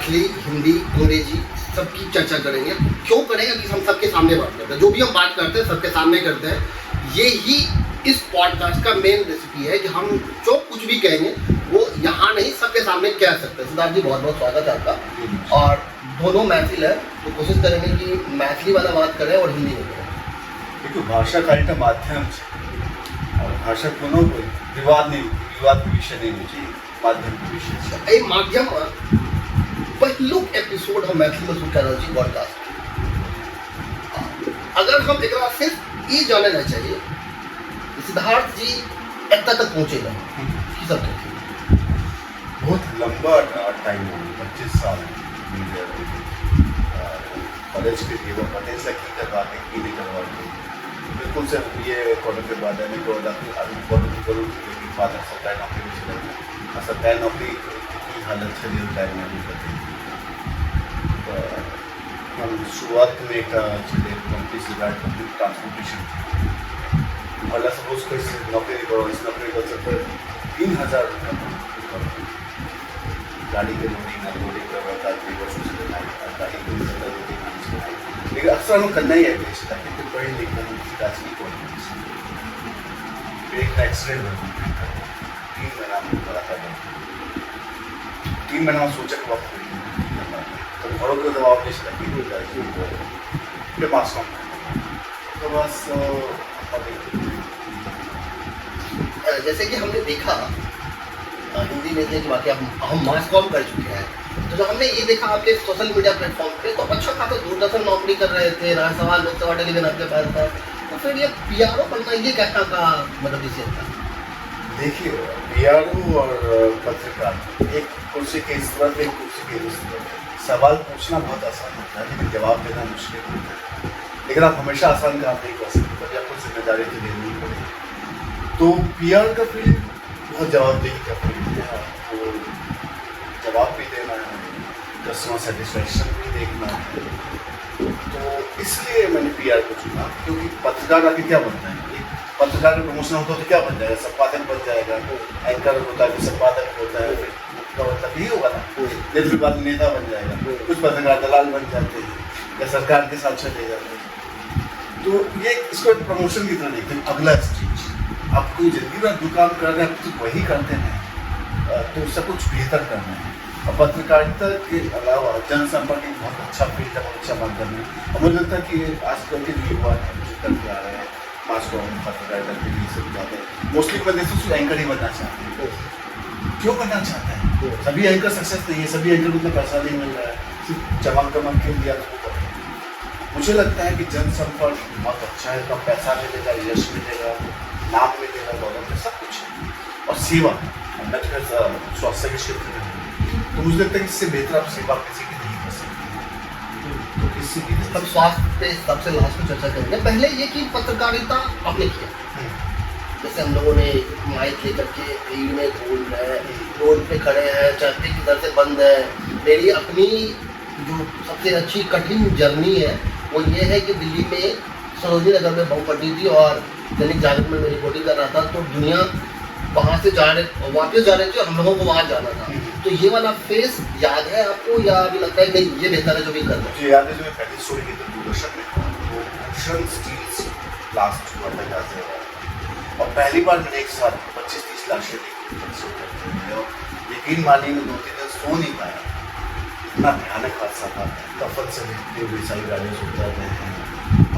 मैथिली, हिंदी, अंग्रेजी सबकी चर्चा करेंगे। क्यों करेंगे कि हम सबके सामने बात करते हैं, जो भी हम बात करते हैं सबके सामने करते हैं। ये ही इस पॉडकास्ट का मेन रेसिपी है कि हम जो कुछ भी कहेंगे वो यहाँ नहीं सबके सामने कह सकते हैं। सिद्धार्थ जी बहुत बहुत स्वागत है आपका। और दोनों मैथिल है तो कोशिश करेंगे कि मैथिली वाला बात करें और हिंदी में करें। देखो भाषा કાર્યના માધ્યમ છે और भाषा कोनो कोई विवाद के विषय नहीं होना चाहिए, माध्यम के विषय છે। ये माध्यम पहलू एपिसोड हम मैथिली में शुरू कर रहे पॉडकास्ट। अगर हम एक सिर्फ ये जाने ना चाहिए सिद्धार्थ जी एत तक पहुँचे सब बहुत लंबा टाइम हो 25 साल कॉलेज के जीवन पता से की करवाते की नहीं करवाते बिल्कुल से ये कॉलेज के बाद में तो अभी करूँ कि फादर सरकारी नौकरी में चले सरकारी नौकरी की हालत है रियल टाइम में भी करते हम शुरुआत में एक चले कंपनी से गाड़ी कंपनी ट्रांसपोर्टेशन वाला सपोज को इस नौकरी करो इस नौकरी कर सकते 3000 रुपये गाड़ी के लोडिंग अनलोडिंग करवाता गाड़ी को लेकिन अक्सर हम करना ही है ताकि तो पढ़े लिखना आज की कॉन्फिडेंस एक एक्सीडेंट हो 3 महीना में बड़ा था 3 महीना में सोचा कि वक्त तो घरों के दबाव नहीं चला कि हो जाए पास तो बस जैसे कि हमने देखा हिंदी में थे कि वाकई हम मास कॉम कर चुके हैं। तो जब हमने ये देखा आपके सोशल मीडिया प्लेटफॉर्म पे तो अच्छा खासा दूरदर्शन नौकरी कर रहे थे, राज्यसभा लोकसभा टेलीविजन आपके पास था, तो फिर ये पीआरओ बनना ये कहना का मतलब विषय था। देखिए पीआरओ और पत्रकार एक कुर्सी के इस तरफ एक कुर्सी के उस तरफ सवाल पूछना बहुत आसान होता है लेकिन जवाब देना मुश्किल होता है। लेकिन आप हमेशा आसान काम नहीं कर सकते कभी आपको जिम्मेदारी तो लेनी पड़ेगी। तो पीआर का फील्ड बहुत जवाबदेही का फील्ड है, आपको जवाब भी देना है, कस्टमर सेटिस्फेक्शन भी देखना है। तो इसलिए मैंने पीआर को चुना क्योंकि पत्रकार आगे क्या बनता है, एक पत्रकार का प्रमोशन होता है तो क्या बन जाएगा, संपादक बन जाएगा, एंकर होता है संपादक होता है, फिर मतलब यही होगा ना, फिर बाद नेता बन जाएगा, कुछ पत्रकार दलाल बन जाते हैं या सरकार के साथ चले जाते हैं। तो ये इसको प्रमोशन की तरह देखते हैं। अगला स्टेज आप कोई जिंदगी में जो काम कर रहे हैं आप तो वही करते हैं तो उससे कुछ बेहतर करना है। और पत्रकारिता के अलावा जनसंपर्क एक बहुत अच्छा फील्ड है, बहुत अच्छा माध्यम है। और मुझे लगता है कि आजकल के जो युवा हैं जो करके आ रहे हैं मास कॉम पत्रकारिता के लिए सब जाते हैं मोस्टली मैं देखता हूँ एंकर ही बनना चाहते हैं। क्यों बनना चाहते हैं? सभी एंकर सक्सेस नहीं है, सभी एंकर को उतना पैसा नहीं मिल रहा है, सिर्फ चमक के लिए मुझे लगता है कि जनसंपर्क बहुत अच्छा है, कम पैसा मिलेगा, यश मिलेगा, नाम मिलेगा, दौलत में सब कुछ है। और सेवा स्वास्थ्य के क्षेत्र में तो मुझे लगता है कि इससे बेहतर आप सेवा किसी की नहीं कर सकते। तो किसी की हम स्वास्थ्य पे सबसे लास्ट में चर्चा करेंगे। पहले ये कि पत्रकारिता आपने किया, जैसे हम लोगों ने माइक लेकर के भीड़ में घूम रहे हैं, रोड पे खड़े हैं, ट्रैफिक इधर से बंद है। मेरी अपनी जो सबसे अच्छी कठिन जर्नी है वो ये है कि दिल्ली में सरोजनी नगर में बम पड़ी थी और दैनिक जागरण में मैं रिपोर्टिंग कर रहा था तो दुनिया वहाँ से वापस जा रहे थे और हम लोगों को वहाँ जाना था। तो ये वाला फेस याद है आपको या अभी लगता है नहीं ये बेहतर है जो भी कर रहे हैं? याद है जो मैं पहली स्टोरी की तो दूरदर्शन में वो भूषण स्टील ब्लास्ट हुआ था यहाँ और पहली बार मैंने एक साथ 25-30 लाशें देखी और यकीन मानिए मैं 2-3 दिन सो नहीं पाया, इतना भयानक हादसा था। कफन से लिखते हुए सारी गाड़ियाँ सुख जाते हैं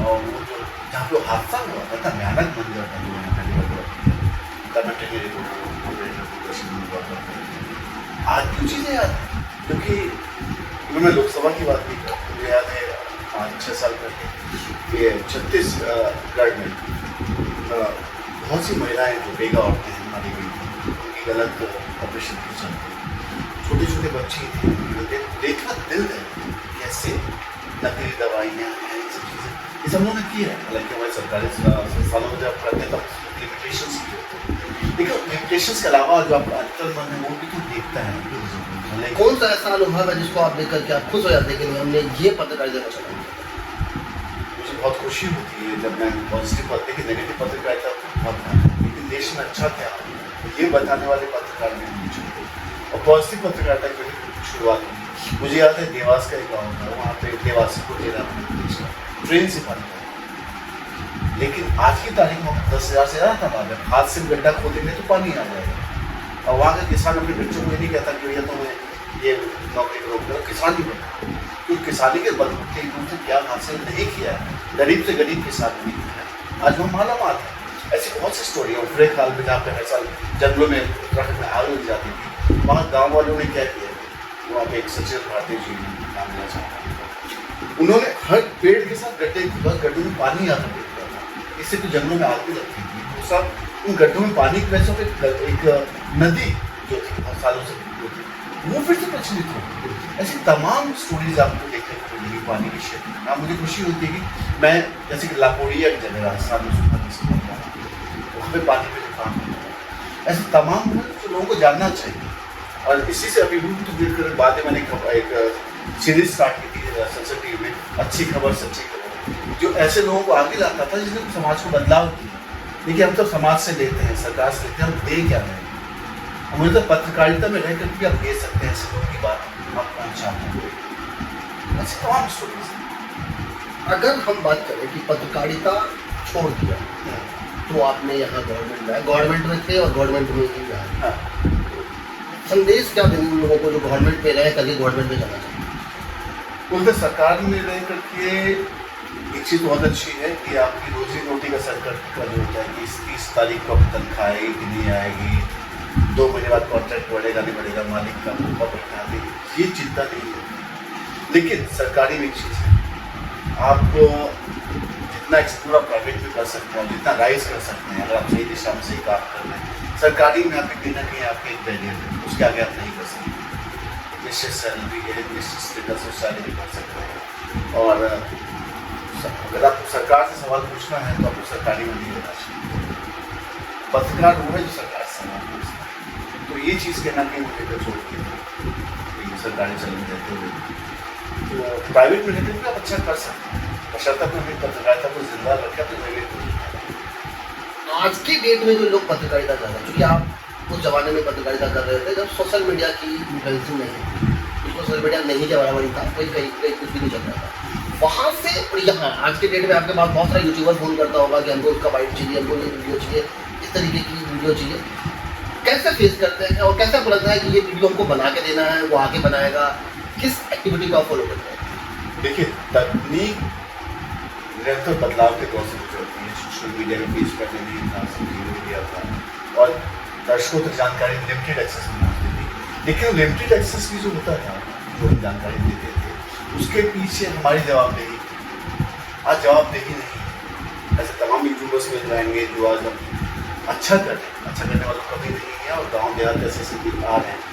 और वो जो जहाँ पे हादसा हुआ था इतना भयानक मंजर था जो मैंने पहली बार आज क्यों चीज़ें याद है क्योंकि मैं लोकसभा की बात नहीं कर मुझे याद है 5-6 साल पहले ये छत्तीसगढ़ में बहुत सी महिलाएं जो बेगा औरतें हैं मारी गई थी उनकी गलत ऑपरेशन की चलती छोटे छोटे बच्चे थे देखना दिल है कैसे नकली दवाइयाँ हैं ये सब चीज़ें ये सब उन्होंने किया है। हालांकि हमारे सरकारी संस्थानों में जब करते हैं तब लिमिटेशंस की होते हैं लेकिन लिमिटेशंस के अलावा जो आपका अंतर मन है वो भी तो देखता है। कौन सा ऐसा अनुभव है जिसको आप देख करके आप खुश हो जाते हैं कि हमने ये पत्रकारिता को चलाया? मुझे बहुत खुशी होती है जब मैं पॉजिटिव बात देखिए नेगेटिव पत्रकारिता बहुत था लेकिन देश में अच्छा क्या ये बताने वाले पत्रकार ने मुझे और पॉजिटिव पत्रकारिता की शुरुआत हुई मुझे याद है देवास का एक गाँव था, वहाँ पे देवास को ट्रेन से पानी था, लेकिन आज की तारीख में 10,000 से ज़्यादा था पानी। हाथ से गड्ढा खोदेंगे तो पानी आ जाएगा। और वहाँ का किसान अपने बच्चों को ये नहीं कहता कि भैया तुम्हें ये नौकरी करो, किसान ही बनो, क्योंकि किसानी के बल के रूप में ज्ञान हासिल नहीं किया है, गरीब से गरीब किसान नहीं किया है, आज हम माला माल है। ऐसी बहुत सी स्टोरी है। उफरे खाल में जहाँ पे हर साल जंगलों में उत्तराखंड में आग लग जाती थी, वहाँ गाँव वालों ने क्या किया, वहाँ पे एक सचिन भारती जी नाम लिया जाता है, उन्होंने हर पेड़ के साथ गड्ढे में पानी आता था, इससे तो जंगलों में आग भी लगती थी। वो सब उन गड्ढों में पानी की वजह से एक नदी जो थी बहुत सालों से वो फिर से प्रचलित हो। ऐसी तमाम स्टोरीज आपको देखने को मिलेगी पानी के क्षेत्र में। मुझे खुशी होती है कि मैं जैसे कि लापोड़िया की जगह राजस्थान में वहाँ पे पानी पे काम करता हूँ। ऐसे तमाम जो लोगों को जानना चाहिए, और इसी से अभिभूत बातें मैंने एक सीरीज स्टार्ट की थी संसद टीवी में, अच्छी खबर सच्ची खबर, जो ऐसे लोगों को आगे लाता था जिसने समाज को बदलाव किया। देखिए हम तो समाज से लेते हैं, सरकार से लेते हैं, हम दे क्या रहे हैं। मुझे तो पत्रकारिता में रहकर भी आप दे सकते हैं ऐसे लोगों की बात आप पहुँचाते हैं। ऐसे तमाम स्टोरीज। अगर हम बात करें कि पत्रकारिता छोड़ दिया तो आपने यहाँ गवर्नमेंट में थे और गवर्नमेंट में ही आए, संदेश क्या देंगे उन लोगों को जो गवर्नमेंट में रहे करके गवर्नमेंट में जाना चाहिए? उनके सरकार में रह करके एक चीज़ बहुत अच्छी है कि आपकी रोजी रोटी का संकट का जो होता है कि 30 तारीख को तनख्वाह आएगी कि नहीं आएगी, 2 महीने बाद कॉन्ट्रैक्ट बढ़ेगा नहीं बढ़ेगा, मालिक का बना देगी, ये चिंता नहीं है। लेकिन सरकारी में एक चीज़ है, आप जितना एक्सप्लोर प्राइवेट में कर सकते हैं, जितना राइज कर सकते हैं, अगर आप सही दिशा में सही काम कर रहे हैं, सरकारी में आपके कहीं ना कहीं आपके एक बैरियर है, उसके आगे आप नहीं कर सकते। निश्चित सैलरी है, निश्चित स्टेटस और सैलरी कर सकते हैं। और अगर आपको सरकार से सवाल पूछना है तो आपको सरकारी में नहीं लेना चाहिए। पत्रकार वो है जो सरकार से सवाल पूछता है। तो ये चीज़ कहना कहीं मुझे छोड़ के सरकारी चलन देते हुए तो प्राइवेट में रहते हुए आप अच्छा कर सकते हैं, बशर्ते अपनी पत्रकारिता को जिंदा रखें, अपने प्राइवेट। आज के डेट में जो लोग पत्रकारिता कर रहे हैं, क्योंकि आप उस जमाने में पत्रकारिता कर रहे थे जब सोशल मीडिया की इन्फ्लुएंसिंग नहीं, सोशल मीडिया नहीं के बराबर ही था, कोई कहीं कुछ भी नहीं चल रहा था। वहाँ से और यहाँ आज के डेट में आपके पास बहुत सारे यूट्यूबर फोन करता होगा कि हमको उसका बाइट चाहिए, हमको ये वीडियो चाहिए, इस तरीके की वीडियो चाहिए। कैसे फेस करते हैं और कैसे आपको लगता है कि ये वीडियो हमको बना के देना है, वो आके बनाएगा, किस एक्टिविटी को आप फॉलो करते हैं? देखिए, तकनीक निरंतर बदलाव के दौर से गुजरती है। सोशल मीडिया में पेज करने नहीं था, सोशल मीडिया था और दर्शकों तक जानकारी लिमिटेड एक्सेस में पहुँचती थी। लेकिन लिमिटेड एक्सेस भी जो होता था, जो हम जानकारी देते थे, उसके पीछे हमारी जवाबदेही थी। आज जवाबदेही नहीं। ऐसे तमाम यूट्यूबर्स मिल जाएंगे जो आज हम अच्छा करने वालों कभी नहीं है, और गाँव देहात ऐसे से भी आ रहे हैं।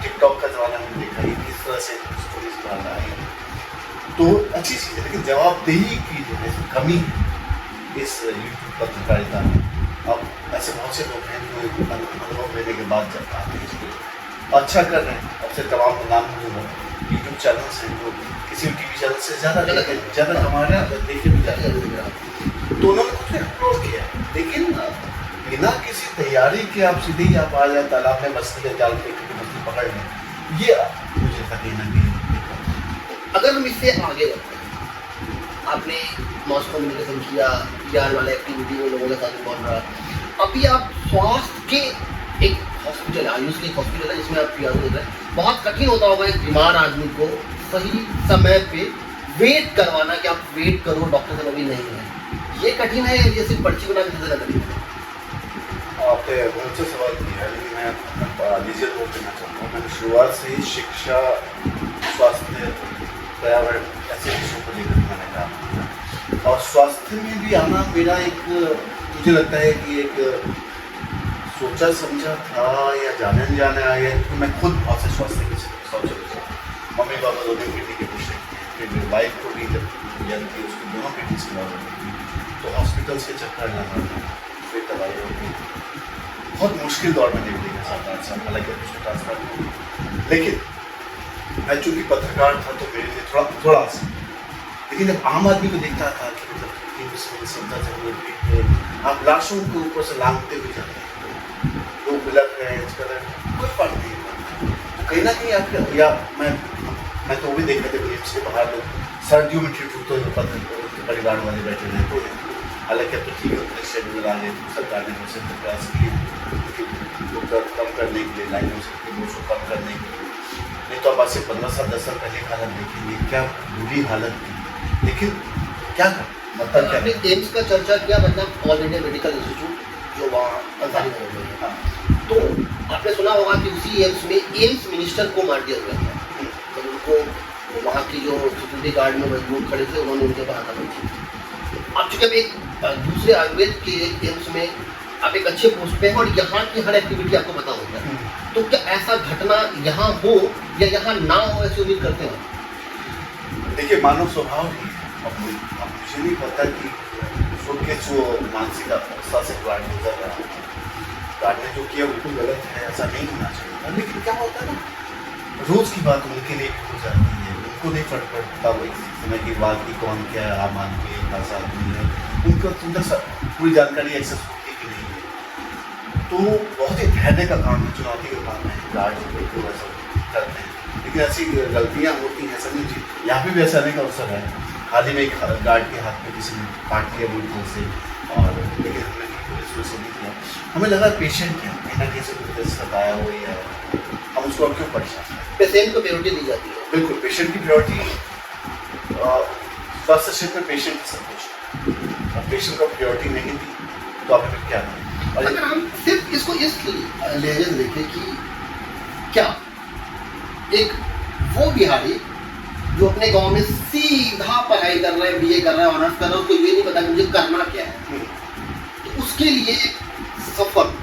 टिकटॉक का जमाना हमने देखा ही, किस तरह से स्टोरीज बना रहा है, तो अच्छी चीज़ है। लेकिन जवाबदेही की जो है कमी है इस यूट्यूब पत्रकारिता में। अब ऐसे बहुत से लोग हैं जो अनुभव लेने के बाद जब आते हैं अच्छा कर रहे हैं। अब से तमाम नाम यूट्यूब चैनल्स हैं जो किसी भी टीवी चैनल से ज़्यादा कमा रहे हैं, देखिए भी ज़्यादा। तो उन्होंने कुछ एक्सप्लोर किया, लेकिन बिना किसी तैयारी के आप सीधे ही आप आ जाए तालाब में मछली जाल फेंक के मछली पकड़ लें, ये मुझे कहीं ना कहीं। अगर हम इससे आगे बढ़ते हैं, आपने मास कम्युनिकेशन किया, ज्ञान वाला एक्टिविटी में लोगों के साथ इन्वॉल्व रहा, अभी आप स्वास्थ्य के एक हॉस्पिटल, आयुष के एक हॉस्पिटल है जिसमें आप पीआर देख रहे हैं। बहुत कठिन होता होगा एक बीमार आदमी को सही समय पे वेट करवाना कि आप वेट करो, डॉक्टर से अभी नहीं है, ये कठिन है, ये सिर्फ पर्ची बना के ज़्यादा कठिन है? आपने बहुत से सवाल किया है, लेकिन मैं डिजिटल वो कहना चाहता हूँ। मैंने शुरुआत से ही शिक्षा, स्वास्थ्य, पर्यावरण ऐसे विषयों को लेकर मैंने काम किया, और स्वास्थ्य में भी आना मेरा एक, मुझे लगता है कि एक सोचा समझा था या जाने अनजाने आया। तो मैं खुद बहुत से स्वास्थ्य के सोच रहा था। मम्मी पापा दोनों किडनी के पेशेंट थे, फिर मेरी वाइफ को भी जब जन्म की उसकी दोनों किडनीज खराब हो गई, तो हॉस्पिटल्स के चक्कर लगा था, फिर दवाइयों की बहुत मुश्किल दौर में निकली है 7-8 साल। हालांकि उसको ट्रांसफर, लेकिन मैं चूँकि पत्रकार था तो मेरे लिए थोड़ा सा, लेकिन जब आम आदमी को देखता था कि आप लाशों के ऊपर से लांघते हुए जाते हैं, लोग बिलख रहे हैं, कोई फर्क नहीं पड़ता। तो कहीं ना कहीं आपके, या मैं मैं तो वो भी देख रहे थे एम्स के बाहर लोग सर्दियों में ठीक तो उनके परिवार वाले बैठे हुए तो हालांकि अब तो ठीक है उतने शेड्यूल आ गए सरकार ने उनसे प्रयास किए वो कम करने के लिए लाइनों से बोझ को कम करने के लिए। नहीं तो अब आज से 15 साल 10 साल पहले की हालत देखेंगे क्या बुरी हालत थी, लेकिन क्या कर मतलब क्या आपने एम्स का चर्चा किया, मतलब ऑल इंडिया मेडिकल इंस्टीट्यूट जो वहाँ अंसारी नगर में है। हाँ तो आपने सुना होगा कि उसी एम्स में एम्स मिनिस्टर को मार दिया गया था। तो उनको वहाँ की जो सिक्योरिटी गार्ड में लोग खड़े थे उन्होंने उनके ऊपर हाथापाई की। अब चूंकि अब एक दूसरे आयुर्वेद के एम्स में आप एक अच्छे पोस्ट पे हैं और यहाँ की हर एक्टिविटी आपको पता होता है, तो क्या ऐसा घटना यहाँ हो या यहाँ ना हो ऐसी उम्मीद करते हैं? देखिए मानव स्वभाव ही अब मुझे नहीं पता कि उनके जो मानसिक अवस्था से गार्ड गुजर रहा है, गार्ड ने जो किया बिल्कुल गलत है, ऐसा नहीं होना चाहिए। लेकिन क्या होता है ना रोज की बात उनके लिए हो जाती है, उनको नहीं फर्क पड़ता वो एक समय की बात की कौन क्या है, आम आदमी है खास आदमी है, उनको पूरी जानकारी एक्सेस होती कि नहीं है। तो बहुत ही धैर्य का काम है, चुनौती का काम है, गार्ड को ऐसा करते हैं। लेकिन ऐसी गलतियाँ होती हैं, ऐसा नहीं चाहिए। यहाँ पे भी ऐसा नहीं का अवसर है, हाल ही में एक गार्ड के हाथ में किसी ने काट लिया बुलडोजर से, और लेकिन हमने पुलिस वैसे नहीं किया। हमें लगा पेशेंट है, कहीं ना कहीं से कुछ सताया हुआ है, हम उसको अब क्यों परेशान करें। पेशेंट को प्रायोरिटी दी जाती है। बिल्कुल पेशेंट की प्रायोरिटी स्वास्थ्य क्षेत्र में पेशेंट की संतुष्टि, अब पेशेंट को प्रायोरिटी नहीं दी तो आपने क्या करें। और अगर हम सिर्फ इसको इस लहजे से देखें कि क्या एक वो बिहारी जो अपने गांव में सीधा पढ़ाई कर रहा है, बीए कर रहा है, ऑनर्स कर रहा है, उसको ये नहीं पता कि मुझे करना क्या है, तो उसके लिए सफर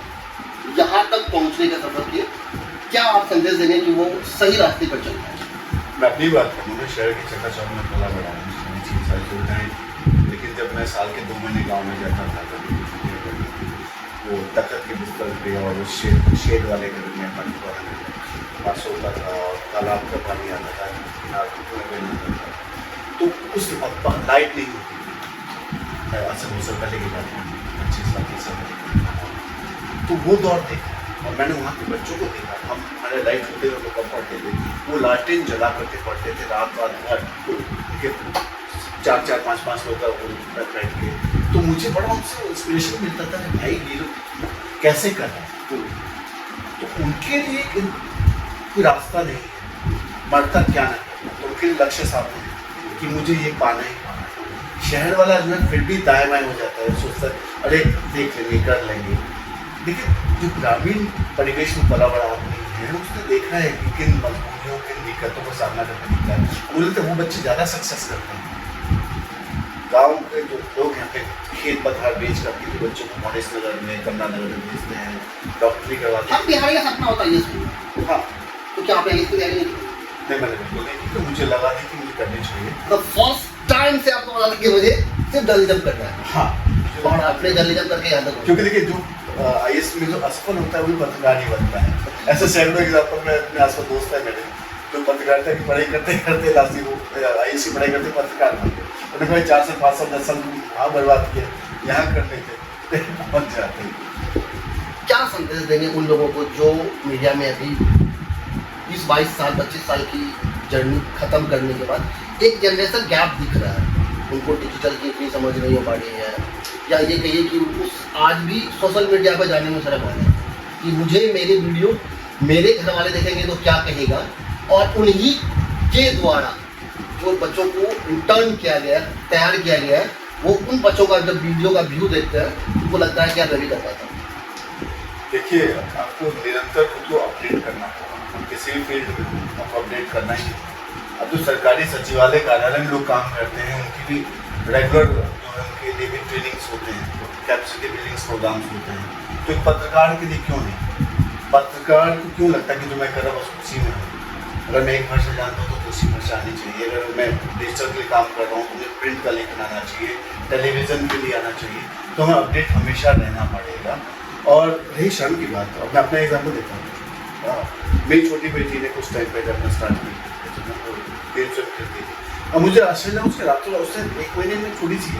यहाँ तक पहुँचने का सफर के क्या आप संदेश देंगे कि वो सही रास्ते पर चल रहा है? मैं अपनी बात करूँगा, शहर के चकाचौंध में पला बड़ा है, सारी सुविधाएं, लेकिन जब मैं साल के 2 महीने गाँव में जाता था वो तख्त के बिस्तर पे और उस शेड वाले घर में पास होता था और तालाब का पानी आता था, तो उस लाइट नहीं होती थी, आज से 2 साल पहले की बात है, 25 साल पहले। तो वो दौर देखा और मैंने वहाँ के बच्चों को देखा, हम हमारे लाइट होते थे तो कम पढ़ते थे, वो लालटेन जला करके पढ़ते थे रात भर, 4-4 5-5 लोग का बैठ के। तो मुझे बड़ा उनसे इंस्पिरेशन मिलता था कि भाई ये लोग कैसे कर रहे हैं। तो उनके लिए कोई रास्ता नहीं है, मरता क्या ना करना, तो उनके लिए लक्ष्य सामने है कि मुझे ये पाना ही पाना है। शहर वाला जो है फिर भी दाएं बाएं हो जाता है, सोचता है अरे देख लेंगे कर लेंगे। लेकिन जो ग्रामीण परिवेश में पला बड़ा आदमी है उसने देखा है कि किन मजबूरियों किन दिक्कतों का सामना करना पड़ता है, बोलते वो बच्चे ज़्यादा सक्सेस करते हैं। गाँव के जो लोग यहाँ पे खेत पथार बेच करके जो बच्चों को मॉडेस्ट नगर में कमला नगर में भेजते हैं, डॉक्टरी करवाते हर बिहारी का सपना होता है ये स्कूल। हाँ तो क्या आपने इसकी तैयारी नहीं की? नहीं मैंने बिल्कुल नहीं की, तो मुझे लगा नहीं कि मुझे करनी चाहिए। तो फर्स्ट टाइम से आपको पता था कि मुझे सिर्फ जर्नलिज्म करना है। हाँ और आपने जर्नलिज्म करके यहाँ तक क्योंकि देखिए जो IAS में जो असफल होता है वो पत्रकार नहीं बनता है। ऐसे सैकड़ों एग्जाम्पल में अपने आसपास दोस्त है मेरे जो पत्रकारिता की पढ़ाई करते करते लास्ट वो IAS की पढ़ाई करते पत्रकार बनते। उन्होंने कहा 4 साल 5 साल 10 साल वहाँ बर्बाद किया, यहाँ कर लेते पहुँच जाते। क्या संदेश देंगे उन लोगों को जो मीडिया में अभी 20-22 साल 25 साल की जर्नी खत्म करने के बाद एक जनरेशन गैप दिख रहा है, उनको डिजिटल की इतनी समझ नहीं हो पा रही है, या ये कहिए कि उस आज भी सोशल मीडिया पर जाने में शर्म आ रहा है कि मुझे मेरे वीडियो मेरे घर वाले देखेंगे तो क्या कहेगा, और उन्हीं के द्वारा जो बच्चों को इंटर्न किया गया तैयार किया गया है वो उन बच्चों का जब वीडियो का व्यू देखते हैं उनको लगता है कि यार मैं भी कर पाता हूँ। देखिए आपको निरंतर खुद को अपडेट करना होगा, किसी भी फील्ड में आपको अपडेट करना ही है। अब जो सरकारी सचिवालय कार्यालय में लोग काम करते हैं उनकी भी रेगुलर जो है उनके लिए भी ट्रेनिंग्स होते हैं, कैपेसिटी बिल्डिंग्स प्रोग्राम्स होते हैं। तो एक पत्रकार के लिए क्यों नहीं, पत्रकार को क्यों लगता है कि जो मैं कर रहा हूँ बस उसी में हूँ। अगर मैं एक भाषा जानता हूँ तो उसी भाषा आनी चाहिए, अगर मैं डिजिटल के लिए काम कर रहा हूँ तो मुझे प्रिंट का लेखन आना चाहिए, टेलीविज़न के लिए आना चाहिए, तो हमें अपडेट हमेशा रहना पड़ेगा। और रही शर्म की बात, अब मैं अपना एग्जाम्पल देता हूँ, मेरी छोटी बेटी ने कुछ टाइम पहले अपना स्टार्ट किया, देर से करती थी, अब मुझे आश्चर्य उसके रातों उससे 1 महीने में थोड़ी सी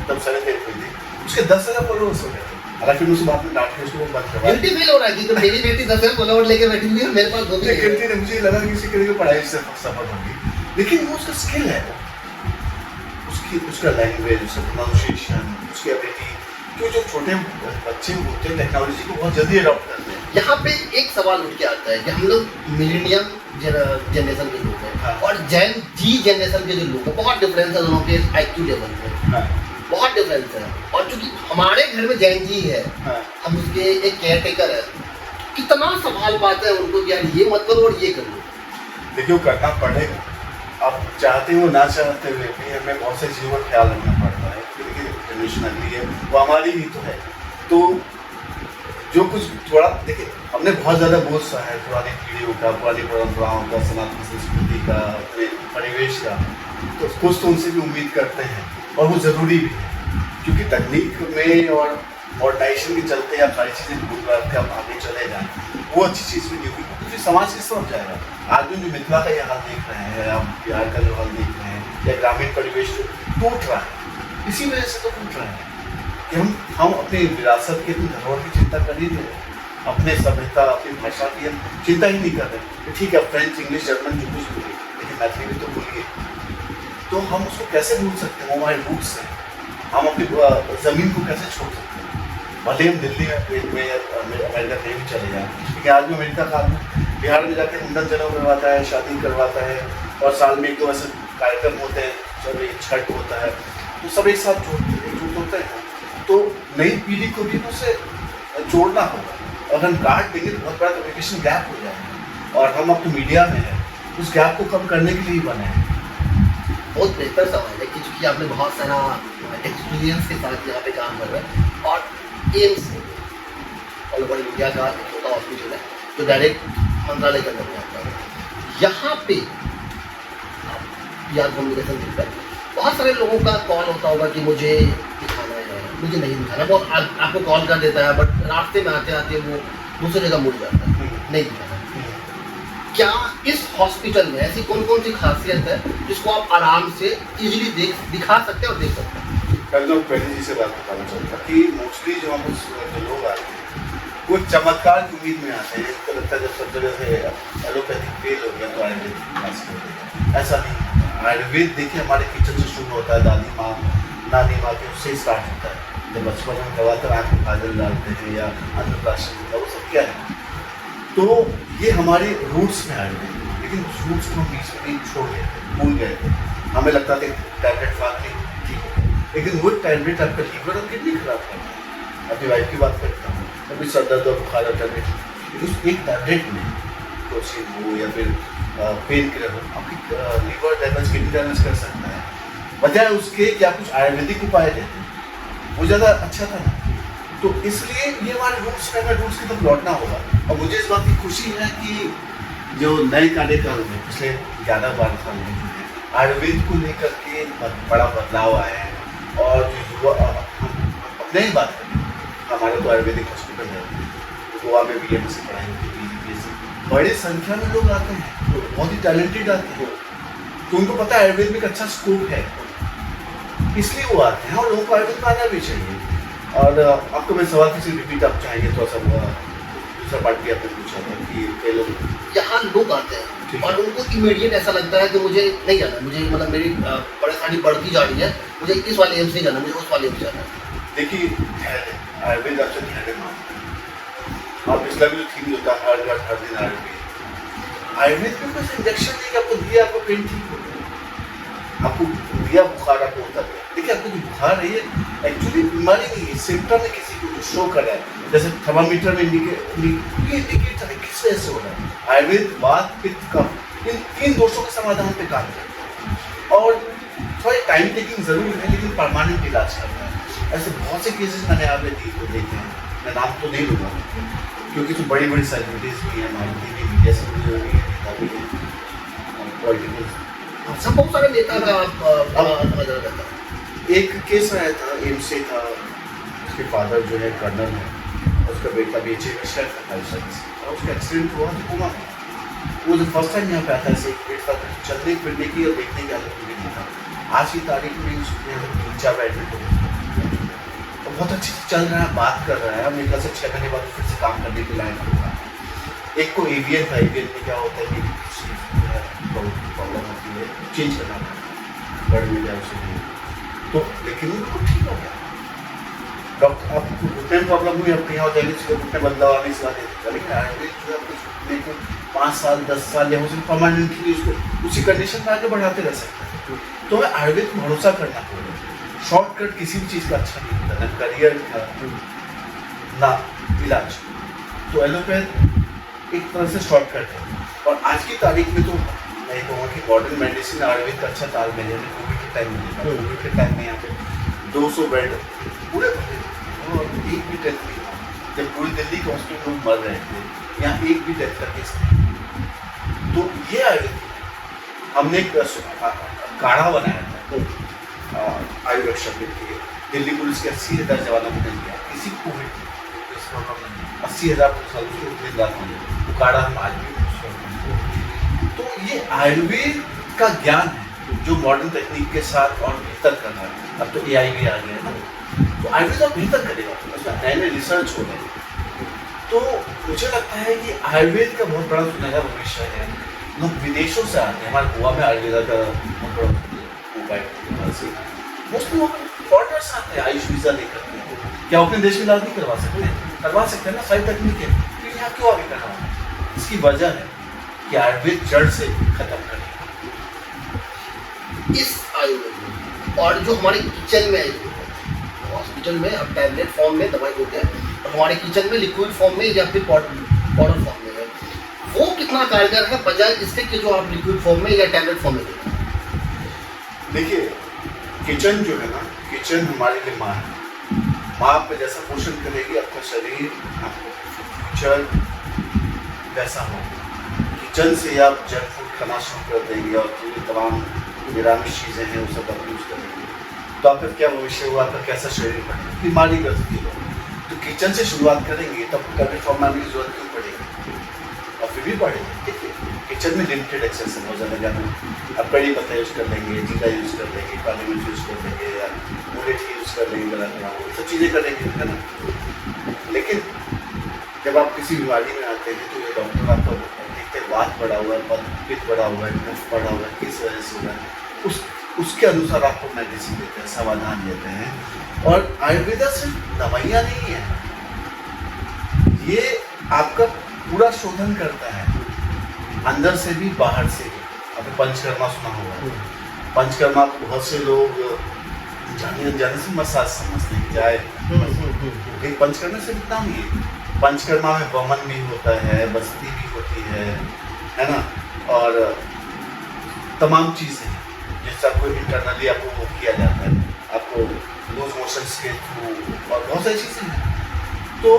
तब 3.5 महीने उसके 10,000 फॉलोअर्स हो गए। हालांकि उस बात में डांट के उसको बंद करवा गिल्टी फील हो रहा है कि तो मेरी बेटी 10,000 फॉलोअर लेके बैठी हुई है, मेरे पास 2 गिल्टी ने मुझे लगा कि किसी के लिए पढ़ाई से सफल होगी। लेकिन वो उसका स्किल है, उसका लैंग्वेज, उसका प्रोनाउंसिएशन, उसकी एबिलिटी। क्यों जो छोटे बच्चे होते हैं टेक्नोलॉजी को बहुत जल्दी अडॉप्ट करते हैं। यहाँ पे एक सवाल उठ के आता है कि हम लोग मिलेनियम जनरेशन के लोग हैं, हाँ। और जेन जी जनरेशन के जो लोग हैं, बहुत डिफरेंस है दोनों के IQ लेवल में, हाँ, बहुत डिफरेंस है। और चूंकि हमारे घर में जैन जी है, हाँ। हम उसके एक केयर टेकर है, कितना संभाल पाते हैं उनको कि यार ये मत करो और ये कर लो। देखिए वो करना पड़ेगा, आप चाहते हो ना चाहते हुए भी हमें बहुत से चीज़ों का ख्याल रखना पड़ता है। क्योंकि जनरेशन अगली है, वो हमारी ही तो है। तो जो कुछ थोड़ा देखिए, हमने बहुत ज़्यादा बोझ सहा है पुरानी पीढ़ियों का, पुरानी परंपराओं का, सनातन संस्कृति का, अपने परिवेश का। तो कुछ तो उनसे भी उम्मीद करते हैं, और वो ज़रूरी भी है। क्योंकि तकनीक में और मॉडर्नाइजेशन के चलते आप सारी चीज़ें भूल कर के आप आगे चले जाएँ, वो अच्छी चीज़ भी नहीं होगी। क्योंकि समाज किस तरफ जाएगा? आज जो मिथिला का ये हाल देख रहे हैं, आप बिहार का जो हाल देख रहे हैं, या ग्रामीण परिवेश जो टूट रहा है, इसी वजह से तो टूट रहा है कि हम अपनी विरासत की, अपनी धरोहर की चिंता कर ही नहीं रहे, अपने सभ्यता, अपनी भाषा की हम चिंता ही नहीं कर रहे। ठीक है, फ्रेंच, इंग्लिश, जर्मन जो कुछ बोलिए, लेकिन मैथिली भी तो बोलिए। तो हम उसको कैसे भूल सकते हैं? वो हमारे रूट्स हैं। हम अपनी ज़मीन को कैसे छोड़ सकते हैं? भले हम दिल्ली में अमेरिका कहीं भी चले जाएँ, क्योंकि आज भी अमेरिका का आदमी बिहार में जाकर मुंडन जनेऊ करवाता है, शादी करवाता है, और साल में 1-2 ऐसे कार्यक्रम होते हैं, जब छठ होता है, तो सब एक साथ एकजुट होते हैं। तो नई पीढ़ी को भी उसे जोड़ना होगा। अगर हम काट देंगे तो बहुत बड़ा कम्युनिकेशन गैप हो जाएगा, और हम अपने मीडिया में हैं, उस गैप को कम करने के लिए ही बने हैं। बहुत बेहतर सवाल है कि चूंकि आपने बहुत सारा एक्सपीरियंस के साथ यहाँ पे काम कर रहे हैं, और एम्स ऑल ओवर इंडिया का एक छोटा हॉस्पिटल है जो डायरेक्ट मंत्रालय के अंदर में आता है। यहाँ पे यार कम्युनिकेशन दिखता है, बहुत सारे लोगों का कॉल होता होगा कि मुझे दिखाना है, मुझे नहीं दिखाना। वो आपको कॉल कर देता है, बट रास्ते में आते आते वो दूसरी जगह मुड़ जाता है, नहीं दिखाना। क्या इस हॉस्पिटल में ऐसी कौन कौन सी खासियत है जिसको आप आराम से इजीली दिखा सकते हैं और देख सकते हैं? कल जो पहले जी से बात बताना चाहता कि मोस्टली जो हम जो लोग आते हैं वो चमत्कार की उम्मीद में आते हैं। तो लगता है जब सब जगह से एलोपैथिक फेल हो गया तो आयुर्वेद पास कर देगा, ऐसा नहीं। आयुर्वेद देखिए हमारे किचन से शुरू होता है, दादी माँ, नानी माँ के उससे स्टार्ट होता है। जब बचपन में दबाकर आँख में काजल डालते हैं या अन्नप्राशन होता है, वो सब क्या है? तो ये हमारे रूट्स में आयुर्वेद, लेकिन उस रूट्स को हम बीच में नहीं छोड़ गए थे, भूल गए थे। हमें लगता था टैबलेट फालती ठीक है, लेकिन वो टैबलेट आपका लीवर और किडनी खराब करता है। अपनी वाइफ की बात करता हूँ, कभी सर दर्द और बुखार और टैबलेट, लेकिन उस एक टैबलेट में टोसिन हो या फिर पेन किलर हो आपकी लीवर डैमेज, किडनी डैमेज कर सकता है। बजाय उसके कि आप कुछ आयुर्वेदिक उपाय देते हैं, वो ज़्यादा अच्छा था ना। तो इसलिए ये हमारे रूट्स में, हमें रूट्स की तरफ लौटना होगा। और मुझे इस बात की खुशी है कि जो नए कार्यकाल में पिछले 11-12 साल में आयुर्वेद को लेकर के बड़ा बदलाव आया है। और जो युवा, अपने ही बात करें, हमारा तो आयुर्वेदिक हॉस्पिटल है, गोवा में BMS से पढ़ाई होती है, BSc, बड़ी संख्या में लोग आते हैं, तो बहुत ही टैलेंटेड आते हैं। तो उनको पता है आयुर्वेद में एक अच्छा स्कोप है, इसलिए वो आते हैं, और लोगों को आयुर्वेद में आना भी चाहिए। और आपको मैं सवाल किसी रिपीट आप चाहेंगे थोड़ा सा, दूसरा पार्ट भी आपने पूछा था कि कई लोग यहाँ लोग आते हैं और उनको इमीडिएट ऐसा लगता है कि मुझे नहीं जाना, मुझे मतलब मेरी परेशानी बढ़ती जा रही है, मुझे इस वाले एम्स नहीं जाना, मुझे उस वाले एम्स जाना है। देखिए धैर्य, आयुर्वेद आपसे धैर्य मांगता है। आप इसका भी जो थीम होता है हर घर हर दिन आयुर्वेद में कुछ इंजेक्शन नहीं कि आपको दिया आपको पेन ठीक हो गया, आपको दिया बुखार आपको उतर गया। देखिए आपको जो बुखार है ये एक्चुअली बीमारी नहीं है, सिम्टम है किसी को जो शो कर रहा है। जैसे थर्मामीटर में इंडिकेट है किस वजह से हो रहा है। आयुर्वेद वात पित्त कफ इन दोषों के समाधान पे काम करता है, और थोड़ा टाइम टेकिंग जरूर है, लेकिन परमानेंट इलाज करता है। ऐसे बहुत से केसेस मैंने आयुर्वेद को देखे हैं, मैं नाम तो नहीं लूँगा क्योंकि तो बड़ी बड़ी सेलिब्रिटीज भी हैं, मारुति भी मीडिया से जुड़ी हुई है, नेता भी है, पॉलिटिकल सब बहुत सारे नेता का एक केस आया था, एम्स से था, उसके फादर जो है कर्नल है, और उसका बेटा BHA में शेयर करता है, और उसका एक्सीडेंट हुआ तो कोमा में। वो जो फर्स्ट टाइम यहाँ पे आता है से चलने फिरने की और देखने की हालत में नहीं था। आज की तारीख में उसके 3-4 एडमिट हो गए, बहुत अच्छे से चल रहा है, बात कर रहा है। मेरे ख्याल से 6 महीने बाद फिर से काम करने के लायक होगा। एक को एवियन था, एवियन में क्या होता है कि प्रॉब्लम होती है, लिए चेंज करना पड़ा वर्ड में जाए उसके, तो लेकिन वो बिल्कुल ठीक हो गया। डॉक्टर आपको घुटने में प्रॉब्लम हुई, आप कहीं और जाएंगे उसको घुटने बदलाव आने से देगा, लेकिन आयुर्वेद जो है आपको घुटने को 5 साल 10 साल या उसमें परमानेंटली उसको उसी कंडीशन में आगे बढ़ाते रह सकते हैं। तो हमें आयुर्वेद को भरोसा करना पड़ेगा। शॉर्टकट किसी भी चीज़ का अच्छा नहीं होता, ना करियर का ना इलाज। तो एलोपैथ एक तरह से शॉर्टकट है, और आज की तारीख में तो मैं कहूँगा कि मॉडर्न मेडिसिन आयुर्वेद का अच्छा तालमेल है। कोविड के टाइम में देखा, कोविड के टाइम में यहाँ पे 200 बेड पूरे भरे और एक भी डेथ नहीं हुआ। जब पूरी दिल्ली के हॉस्पिटल में मर रहे थे, यहाँ एक भी डेथ का केस नहीं। तो ये आयुर्वेद हमने एक काढ़ा बनाया था आयुर्वेद के लिए, दिल्ली पुलिस के 80,000 जवानों को मिल गया, किसी को कोविड 80,000 पुलिस वो काढ़ा हम आज भी। तो ये आयुर्वेद का ज्ञान है जो मॉडर्न टेक्निक के साथ और बेहतर कर रहा है। अब तो AI भी आ गया है ना, तो आयुर्वेद और बेहतर करेगा, उसमें नए नए रिसर्च हो रहे हैं। तो मुझे लगता है कि आयुर्वेद का बहुत बड़ा सुनहरा भविष्य है। लोग विदेशों से आते हैं, हमारे गोवा में आयुर्वेद का बहुत बड़ा मोस्टली लोग फॉरेनर्स आते हैं आयुष वीजा लेकर। क्या अपने देश में इलाज नहीं करवा सकते हैं ना, सारी तकनीक है, फिर यहाँ क्यों आगे करवाना? इसकी वजह है कि आयुर्वेद जड़ से खत्म करेगा। इस आयुर्वेद में और जो हमारे किचन में हॉस्पिटल में अब टैबलेट फॉर्म में दवाई होती है, और हमारे किचन में लिक्विड फॉर्म में या फिर पाउडर फॉर्म में है, वो कितना कारगर है बजाय इसके कि जो आप लिक्विड फॉर्म में या टैबलेट फॉर्म में देते हैं? देखिए, किचन जो है ना, किचन हमारे लिए माँ है। माँ पे जैसा पोषण करेगी आपका शरीर, आपको फ्यूचर वैसा हो। किचन से आप जंक फूड खाना शुरू कर देंगे और पूरी तमाम निरामिष चीज़ें हैं वो सब आप यूज़ करेंगे, तो आपका क्या भविष्य हुआ, आपका कैसा शरीर बनेगा, बीमारी ग्रस्त हो। तो किचन से शुरुआत करेंगे तब टैबलेट फॉर्म में आने की जरूरत क्यों पड़ेगी, और फिर भी पड़ेगी। देखिए, किचन में लिमिटेड एक्सेस है, बहुत ज़्यादा जाना आप कड़ी पत्ता यूज़ कर लेंगे, जीरा यूज़ कर लेंगे, काली मिर्च यूज़ कर लेंगे, या मुलेठी यूज़ कर लेंगे, गला खराब सब चीज़ें करेंगे, है ना। लेकिन जब आप किसी बीमारी में आते हैं तो ये डॉक्टर आपको देखते हैं बात बढ़ा हुआ है, पित्त बढ़ा हुआ है, मुफ्त बढ़ा हुआ है, किस वजह से हो रहा है, उसके अनुसार आपको मेडिसिन देते हैं, समाधान देते हैं। और आयुर्वेद सिर्फ दवाइयाँ नहीं है, ये आपका पूरा शोधन करता है, अंदर से भी बाहर से भी। आपने पंचकर्मा सुना होगा, पंचकर्मा को बहुत से लोग जाने से मसाज समझते हैं, चाहे लेकिन पंचकर्मा से इतना नहीं है। पंचकर्मा में वमन भी होता है, बस्ती भी होती है ना, और तमाम चीज़ें जिससे आपको इंटरनली आपको वो किया जाता है, आपको लूज मोशंस के थ्रू, और बहुत सारी चीज़ें हैं। तो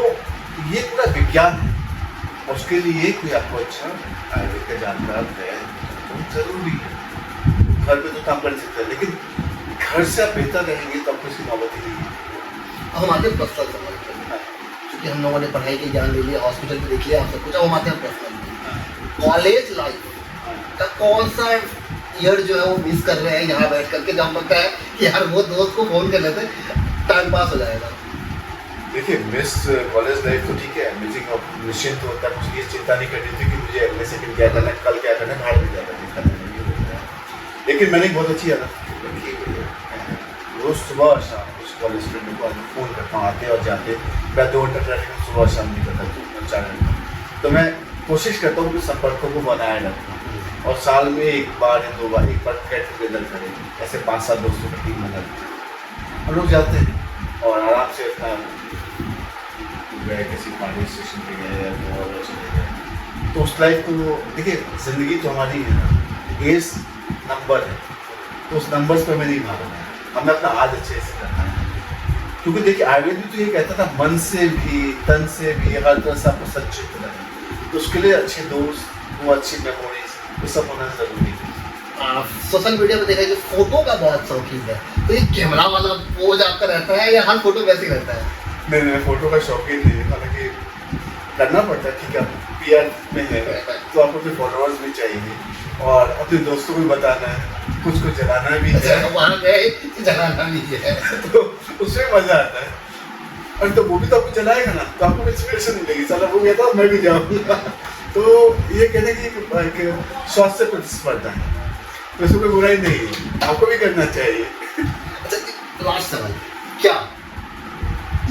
ये पूरा विज्ञान है, और उसके लिए कोई आपको अच्छा आयुर्वेद का जानकार है तो जरूरी है। घर पे तो काम कर सकते हैं, लेकिन घर से आप बेहतर रहेंगे तो आपको इसकी नौबत ही नहीं है। हम आते हैं पर्सनल समझ पर, क्योंकि हम लोगों ने पढ़ाई के ज्ञान ले लिया, हॉस्पिटल में देख लिया आप सब कुछ। अब हम आते हैं पर्सनल कॉलेज लाइफ का कौन सा ईयर जो है वो मिस कर रहे हैं यहाँ बैठ करके, जब लगता है कि यार वो दोस्त को फोन कर लेते टाइम पास हो जाएगा। देखिए, मिस कॉलेज लाइफ तो ठीक है, अमेजिंग और निश्चिंत होता है, मुझे ये चिंता नहीं करनी थी कि मुझे अगले सेकंड क्या करना है, कल क्या करना है, भाड़ में जाकर दिखा है। लेकिन मैंने बहुत अच्छी आदत रखी है, रोज़ सुबह और शाम उस कॉलेज स्टूडेंट को फ़ोन करता हूँ, आते और जाते। मैं 2 घंटा ट्रैफिक में सुबह और शाम नहीं करता, 4 घंटा। तो मैं कोशिश करता हूँ कि संपर्कों को बनाए रखूँ, और साल में 1 बार या 2 बार, एक बार गेट टुगेदर करें, ऐसे 5-7 दोस्तों की टीम बना हम लोग जाते हैं और आराम से अपना गए, किसी पानी स्टेशन पे गए या और चले गए। तो उस लाइफ को देखिए, ज़िंदगी तो हमारी है ना, एज नंबर है, तो उस नंबर्स पर हमें नहीं मारना है, हमें अपना आज अच्छे से करना है। क्योंकि देखिए, आयुर्वेद भी तो ये कहता था मन से भी, तन से भी, हर तरह से आपको संचित करना, तो उसके लिए अच्छे दोस्त, वो अच्छी मेमोरीज, वो सब होना ज़रूरी है। सोशल मीडिया पे देखा कि फोटो का बहुत शौकीन है, तो ये कैमरा वाला पोज आपका रहता है या हर फोटो वैसे ही रहता है? नहीं, फोटो का शौकीन नहीं है, हालांकि करना पड़ता है, ठीक है, PR में है तो आपको अपने फॉलोअर्स भी चाहिए और अपने दोस्तों को भी बताना है, कुछ को जलाना भी है, वहाँ गए जलाना भी है, तो उसमें मजा आता है। और तो वो भी तो आपको जलाएगा ना, तो आपको इंस्पिरेशन मिलेगी, चलो वो गया था मैं भी जाऊँगा। तो ये कहने की स्वास्थ्य प्रतिस्पर्धा है। तो उसमें कोई बुराई नहीं है, आपको भी करना चाहिए। अच्छा लास्ट सवाल, क्या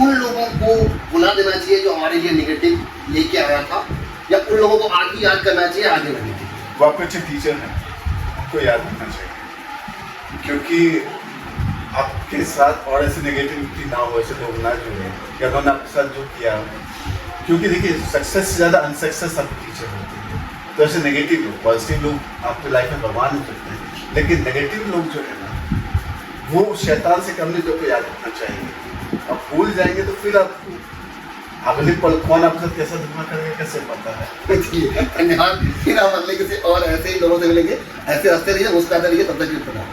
उन लोगों को बुला देना चाहिए जो हमारे लिए नेगेटिव लेके आया था, या उन लोगों को आज भी याद करना चाहिए आगे बढ़ने के लिए? वो आपके अच्छे टीचर हैं, उनको याद रखना चाहिए, क्योंकि आपके साथ और ऐसे नेगेटिविटी ना हो, ऐसे लोग ना जुड़े या उन्होंने आपके साथ जो किया, क्योंकि देखिए सक्सेस से ज़्यादा अनसक्सेस आपके टीचर होते हैं। तो ऐसे नेगेटिव लोग, पॉजिटिव लोग आपकी लाइफ में भगवान हो सकते हैं, लेकिन नेगेटिव लोग जो है ना, वो शैतान से कम नहीं, जो को याद रखना चाहिए। आप भूल जाएंगे तो फिर आपको अगले पल कौन आपके साथ कैसा धोखा करेगा कैसे पता है। धन्यवाद। फिर हम अगले किसी और ऐसे ही लोगों से मिलेंगे, ऐसे हंसते रहिए, मुस्कुराते रहिए, तब तक के लिए प्रणाम।